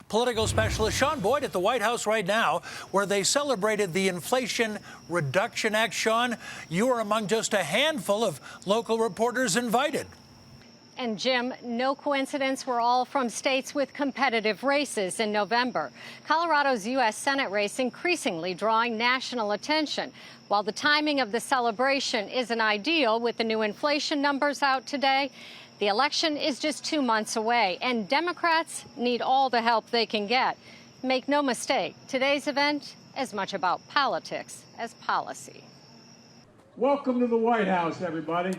Political specialist Sean Boyd at the White House right now, where they celebrated the Inflation Reduction Act. Sean, you are among just a handful of local reporters invited. And Jim, no coincidence, we're all from states with competitive races in November. Colorado's U.S. Senate race increasingly drawing national attention. While the timing of the celebration isn't ideal with the new inflation numbers out today, the election is just 2 months away, and Democrats need all the help they can get. Make no mistake, today's event as much about politics as policy. Welcome to the White House, everybody.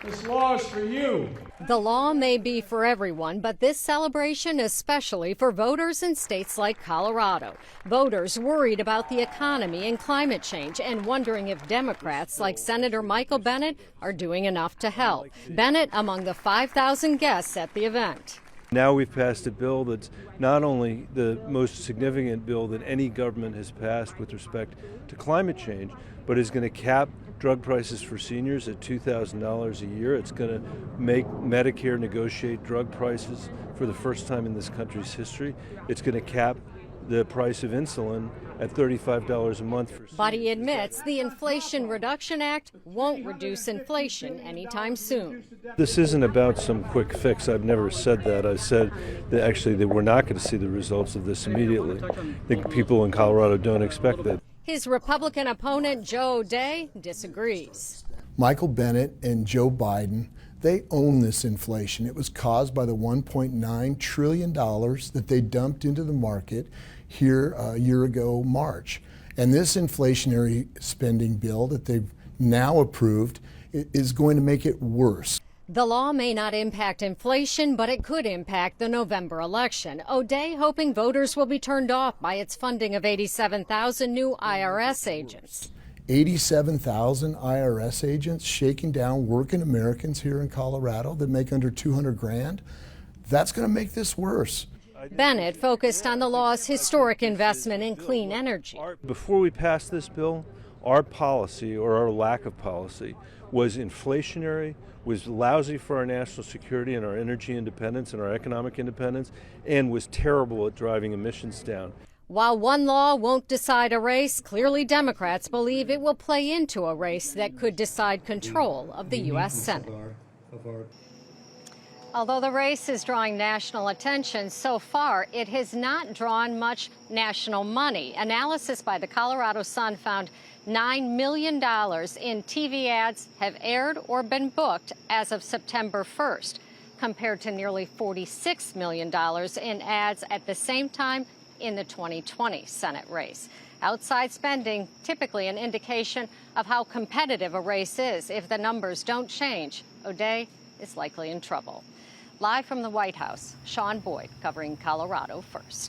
This law is for you. The law may be for everyone, but this celebration especially for voters in states like Colorado. Voters worried about the economy and climate change and wondering if Democrats like Senator Michael Bennet are doing enough to help. Bennet among the 5,000 guests at the event. Now we've passed a bill that's not only the most significant bill that any government has passed with respect to climate change, but is going to cap drug prices for seniors at $2,000 a year. It's going to make Medicare negotiate drug prices for the first time in this country's history. It's going to cap the price of insulin at $35 a month for seniors. But he admits the Inflation Reduction Act won't reduce inflation anytime soon. This isn't about some quick fix. I've never said that. I said that actually that we're not going to see the results of this immediately. I think people in Colorado don't expect that. His Republican opponent, Joe O'Dea, disagrees. Michael Bennet and Joe Biden, they own this inflation. It was caused by the $1.9 trillion that they dumped into the market here a year ago, March. And this inflationary spending bill that they've now approved is going to make it worse. The law may not impact inflation, but it could impact the November election. O'Dea hoping voters will be turned off by its funding of 87,000 new IRS agents. 87,000 IRS agents shaking down working Americans here in Colorado that make under 200 grand. That's going to make this worse. Bennet focused on the law's historic investment in clean energy. Before we passed this bill, our policy, or our lack of policy, was inflationary, was lousy for our national security and our energy independence and our economic independence, and was terrible at driving emissions down. While one law won't decide a race, clearly Democrats believe it will play into a race that could decide control of the U.S. Senate. Although the race is drawing national attention, so far it has not drawn much national money. Analysis by the Colorado Sun found $9 million in TV ads have aired or been booked as of September 1st, compared to nearly $46 million in ads at the same time in the 2020 Senate race. Outside spending, typically an indication of how competitive a race is. If the numbers don't change, O'Dea is likely in trouble. Live from the White House, Sean Boyd covering Colorado First.